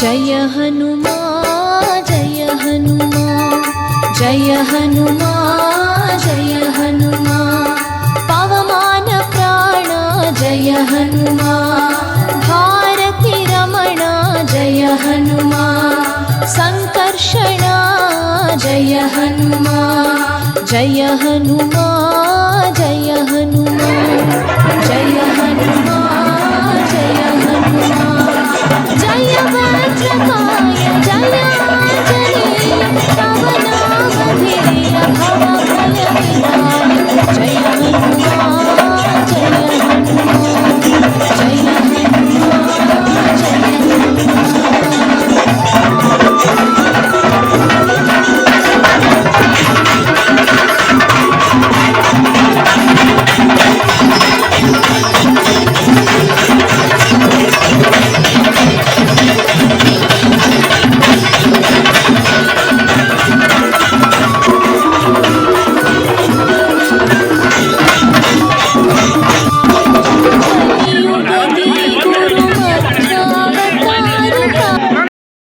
जय हनुमान जय हनुमान जय हनुमान जय हनुमान पवमान प्राण जय हनुमान भारती रमण जय हनुमान संकर्षण जय हनुमान जय हनुमान जय हनुमान जय हनुमान जय हनुमान जय वज्रकाय जय आंजनेय तव नाम धीर भव भय विदाय जय हनुमान जय हनुमान जय हनुमान जय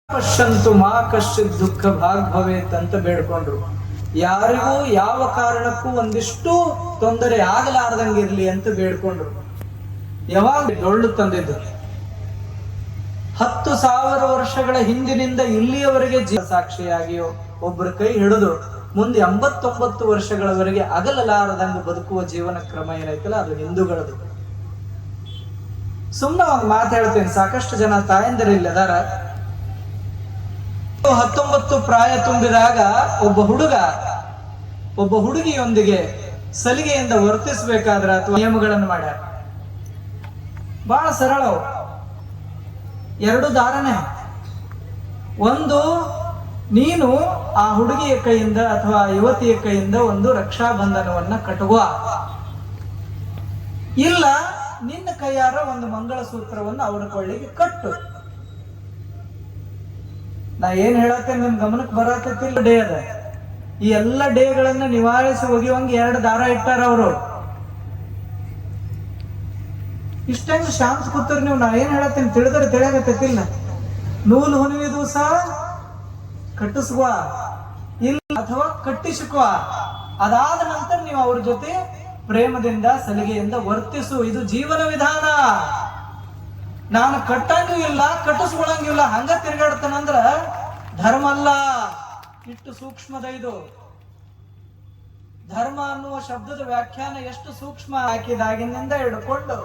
ಪಶ್ಯಂತು ಮಾ ಕಶ್ಚಿತ್ ದುಃಖ ಭಾಗ್ ಭವೇತ್ ಅಂತ ಬೇಡ್ಕೊಂಡ್ರು. ಯಾರಿಗೂ ಯಾವ ಕಾರಣಕ್ಕೂ ಒಂದಿಷ್ಟು ತೊಂದರೆ ಆಗಲಾರ್ದಂಗಿರ್ಲಿ ಅಂತ ಬೇಡ್ಕೊಂಡ್ರು. ಯಾವಾಗ ಡೊಳ್ಳು ತಂದಿದ್ದು 10,000 ವರ್ಷಗಳ ಹಿಂದಿನಿಂದ ಇಲ್ಲಿಯವರೆಗೆ ಸಾಕ್ಷಿಯಾಗಿಯೋ ಒಬ್ಬರ ಕೈ ಹಿಡಿದು ಮುಂದೆ 89 ವರ್ಷಗಳವರೆಗೆ ಅಗಲಲಾರದಂಗ ಬದುಕುವ ಜೀವನ ಕ್ರಮ ಏನೈತಲ್ಲ ಅದು ಹಿಂದೂಗಳದು. ಸುಮ್ಮನೆ ಒಂದು ಮಾತು ಹೇಳ್ತೇನೆ, ಸಾಕಷ್ಟು ಜನ ತಾಯಂದಿರು ಇಲ್ಲಿ ಅದಾರ. 19 ಪ್ರಾಯ ತುಂಬಿದಾಗ ಒಬ್ಬ ಹುಡುಗಿಯೊಂದಿಗೆ ಸಲಿಗೆಯಿಂದ ವರ್ತಿಸಬೇಕಾದ್ರೆ ಅಥವಾ ನಿಯಮಗಳನ್ನು ಮಾಡ್ಯಾರ. ಬಹಳ ಸರಳ. 2 ದಾರನೇ. ಒಂದು, ನೀನು ಆ ಹುಡುಗಿಯ ಕೈಯಿಂದ ಅಥವಾ ಯುವತಿಯ ಕೈಯಿಂದ ಒಂದು ರಕ್ಷಾಬಂಧನವನ್ನ ಕಟ್ಟುವ, ಇಲ್ಲ ನಿನ್ನ ಕೈಯಾರ ಒಂದು ಮಂಗಳಸೂತ್ರವನ್ನು ಅವರ ಕೊಳ್ಳಿಗೆ ಕಟ್ಟು. ನಾ ಏನ್ ಹೇಳತ್ತೇನೆ ನಿಮ್ ಗಮನಕ್ಕೆ ಬರತ್ತಿಲ್ಲ. ಡೇ ಅದ, ಈ ಎಲ್ಲ ಡೇಗಳನ್ನ ನಿವಾರಿಸಿ ಒಗಿಯುವಂಗೆ 2 ದಾರ ಇಟ್ಟಾರ ಅವರು. ಇಷ್ಟಂಗ ಶಾಂತ ಕೂತರು ನೀವು. ನಾ ಏನ್ ಹೇಳತ್ತೇನೆ ತಿಳಿದ್ರೆ ತಿಳಿಯಾಗತ್ತಿಲ್ಲ. ನೂಲು ಹುಣ್ಣಿಮೆ ದಿವಸ ಕಟ್ಟಿಸುವ ಇಲ್ಲ ಅಥವಾ ಕಟ್ಟಿಸಿಕುವ, ಅದಾದ ನಂತರ ನೀವು ಅವ್ರ ಜೊತೆ ಪ್ರೇಮದಿಂದ ಸಲಿಗೆಯಿಂದ ವರ್ತಿಸು. ಇದು ಜೀವನ ವಿಧಾನ. ನಾನು ಕಟ್ಟಂಗೂ ಇಲ್ಲ ಕಟ್ಟಿಸ್ಕೊಳಂಗಿಲ್ಲ ಹಂಗ ತಿರ್ಗಾಡ್ತಾನಂದ್ರ ಧರ್ಮ ಅಲ್ಲ. ಇಷ್ಟು ಸೂಕ್ಷ್ಮದ ಇದು ಧರ್ಮ ಅನ್ನುವ ಶಬ್ದದ ವ್ಯಾಖ್ಯಾನ ಎಷ್ಟು ಸೂಕ್ಷ್ಮ. ಹಾಕಿದಾಗಿನಿಂದ ಹಿಡ್ಕೊಂಡು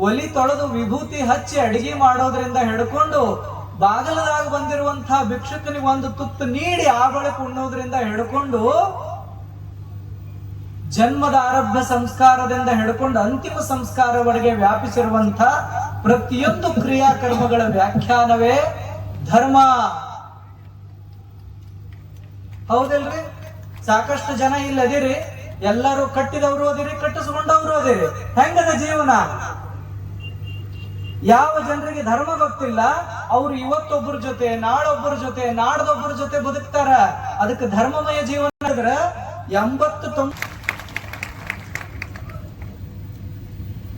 ಒಲಿ ತೊಳೆದು ವಿಭೂತಿ ಹಚ್ಚಿ ಅಡಿಗೆ ಮಾಡೋದ್ರಿಂದ ಹಿಡ್ಕೊಂಡು ಬಾಗಲದಾಗ ಬಂದಿರುವಂತಹ ಭಿಕ್ಷುಕನಿಗೆ ಒಂದು ತುತ್ತು ನೀಡಿ ಆ ಬಳಿಕ ಉಣ್ಣೋದ್ರಿಂದ ಹಿಡ್ಕೊಂಡು ಜನ್ಮದ ಆರಭ್ಯ ಸಂಸ್ಕಾರದಿಂದ ಹಿಡ್ಕೊಂಡು ಅಂತಿಮ ಸಂಸ್ಕಾರವರೆಗೆ ವ್ಯಾಪಿಸಿರುವಂತ ಪ್ರತಿಯೊಂದು ಕ್ರಿಯಾಕರ್ಮಗಳ ವ್ಯಾಖ್ಯಾನವೇ ಧರ್ಮ. ಹೌದಲ್ರಿ? ಸಾಕಷ್ಟು ಜನ ಇಲ್ಲದಿರಿ, ಎಲ್ಲರೂ ಕಟ್ಟಿದವರು ಅದಿರಿ, ಕಟ್ಟಿಸ್ಕೊಂಡವರು ಅದಿರಿ. ಹೆಂಗದ ಜೀವನ? ಯಾವ ಜನರಿಗೆ ಧರ್ಮ ಗೊತ್ತಿಲ್ಲ ಅವ್ರು ಇವತ್ತೊಬ್ಬರ ಜೊತೆ, ನಾಳೊಬ್ಬರ ಜೊತೆ, ನಾಡ್ದೊಬ್ಬರ ಜೊತೆ ಬದುಕ್ತಾರ. ಅದಕ್ಕೆ ಧರ್ಮಮಯ ಜೀವನ ಅಂದ್ರೆ 80-90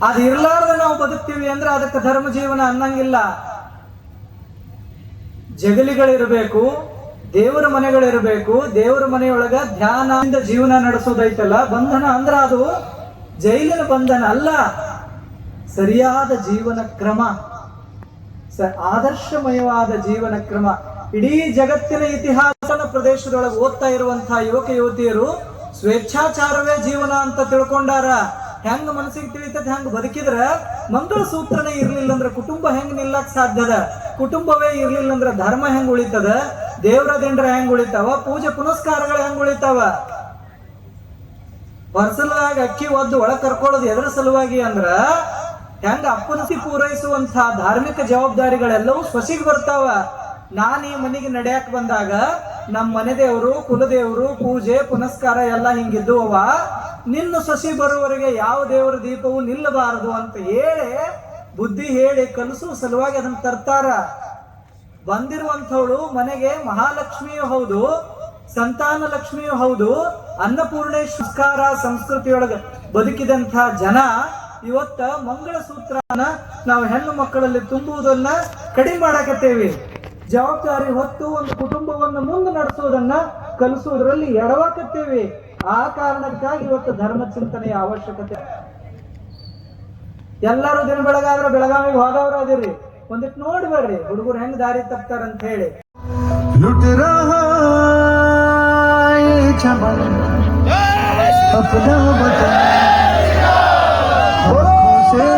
ಅದು ಇರ್ಲಾರ್ದ ನಾವು ಬದುಕ್ತೀವಿ ಅಂದ್ರೆ ಅದಕ್ಕೆ ಧರ್ಮ ಜೀವನ ಅನ್ನಂಗಿಲ್ಲ. ಜಗಲಿಗಳಿರ್ಬೇಕು, ದೇವರ ಮನೆಗಳಿರ್ಬೇಕು. ದೇವರ ಮನೆಯೊಳಗ ಧ್ಯಾನದಿಂದ ಜೀವನ ನಡೆಸೋದೈತಲ್ಲ, ಬಂಧನ ಅಂದ್ರ ಅದು ಜೈಲಿನ ಬಂಧನ ಅಲ್ಲ. ಸರಿಯಾದ ಜೀವನ ಕ್ರಮ, ಆದರ್ಶಮಯವಾದ ಜೀವನ ಕ್ರಮ. ಇಡೀ ಜಗತ್ತಿನ ಇತಿಹಾಸನ ಪ್ರದೇಶದೊಳಗೆ ಓದ್ತಾ ಇರುವಂತಹ ಯುವಕ ಯುವತಿಯರು ಸ್ವೇಚ್ಛಾಚಾರವೇ ಜೀವನ ಅಂತ ತಿಳ್ಕೊಂಡಾರ. ಹೆಂಗ ಮನಸ್ಸಿಗೆ ತಿಳಿತದೆ ಹೆಂಗ ಬದುಕಿದ್ರ ಮಂಗಳಸೂತ್ರನೇ ಇರ್ಲಿಲ್ಲ ಅಂದ್ರೆ ಕುಟುಂಬ ಹೆಂಗ್ ನಿಲ್ಲಕ್ ಸಾಧ್ಯದ? ಕುಟುಂಬವೇ ಇರ್ಲಿಲ್ಲ ಅಂದ್ರೆ ಧರ್ಮ ಹೆಂಗ್ ಉಳಿತದ? ದೇವರ ದಿಂಡ್ರ ಹೆಂಗ್ ಉಳಿತಾವ? ಪೂಜೆ ಪುನಸ್ಕಾರಗಳು ಹೆಂಗ್ ಉಳಿತಾವ? ಪರ್ಸಲವಾಗಿ ಅಕ್ಕಿ ಒದ್ದು ಒಳಗ್ ಕರ್ಕೊಳ್ಳೋದು ಎದರ ಸಲುವಾಗಿ ಅಂದ್ರ ಹೆಂಗ ಅಪ್ಪನಸಿ ಪೂರೈಸುವಂತಹ ಧಾರ್ಮಿಕ ಜವಾಬ್ದಾರಿಗಳೆಲ್ಲವೂ ಸೊಸಿಗೆ ಬರ್ತಾವ. ನಾನು ಈ ಮನೆಗೆ ನಡೆಯಕ್ ಬಂದಾಗ ನಮ್ಮ ಮನೆ ದೇವರು, ಕುಲದೇವರು, ಪೂಜೆ ಪುನಸ್ಕಾರ ಎಲ್ಲ ಹಿಂಗಿದ್ದುವ. ನಿನ್ನ ಸೊಸಿ ಬರುವವರೆಗೆ ಯಾವ ದೇವರ ದೀಪವು ನಿಲ್ಲಬಾರದು ಅಂತ ಹೇಳಿ ಬುದ್ಧಿ ಹೇಳಿ ಕಲಿಸುವ ಸಲುವಾಗಿ ಅದನ್ನ ತರ್ತಾರ. ಬಂದಿರುವಂಥವಳು ಮನೆಗೆ ಮಹಾಲಕ್ಷ್ಮಿಯೂ ಹೌದು, ಸಂತಾನ ಲಕ್ಷ್ಮಿಯೂ ಹೌದು. ಅನ್ನಪೂರ್ಣೇಶ್ವರ ಸಂಸ್ಕೃತಿಯೊಳಗ ಬದುಕಿದಂಥ ಜನ ಇವತ್ತ ಮಂಗಳಸೂತ್ರನ ನಾವು ಹೆಣ್ಣು ಮಕ್ಕಳಲ್ಲಿ ತುಂಬುವುದನ್ನ ಕಡಿಮೆ ಮಾಡಾಕತ್ತೇವಿ. ಜವಾಬ್ದಾರಿ ಹೊತ್ತು ಒಂದು ಕುಟುಂಬವನ್ನು ಮುಂದೆ ನಡೆಸುವುದನ್ನ ಕಲಿಸುವುದರಲ್ಲಿ ಎಡವಾಕತ್ತೇವೆ. ಆ ಕಾರಣಕ್ಕಾಗಿ ಇವತ್ತು ಧರ್ಮ ಚಿಂತನೆಯ ಅವಶ್ಯಕತೆ. ಎಲ್ಲರೂ ದಿನ ಬೆಳಗಾದ್ರೆ ಬೆಳಗಾವಿಗೆ ಹೋದವ್ರು ಅದಿರಿ, ಒಂದಿಟ್ಟು ನೋಡಿ ಬರ್ರಿ ಹುಡುಗರು ಹೆಂಗ್ ದಾರಿ ತಪ್ತಾರಂತ ಹೇಳಿ. लुट रहा ये चमन अपना वतन, आँखों से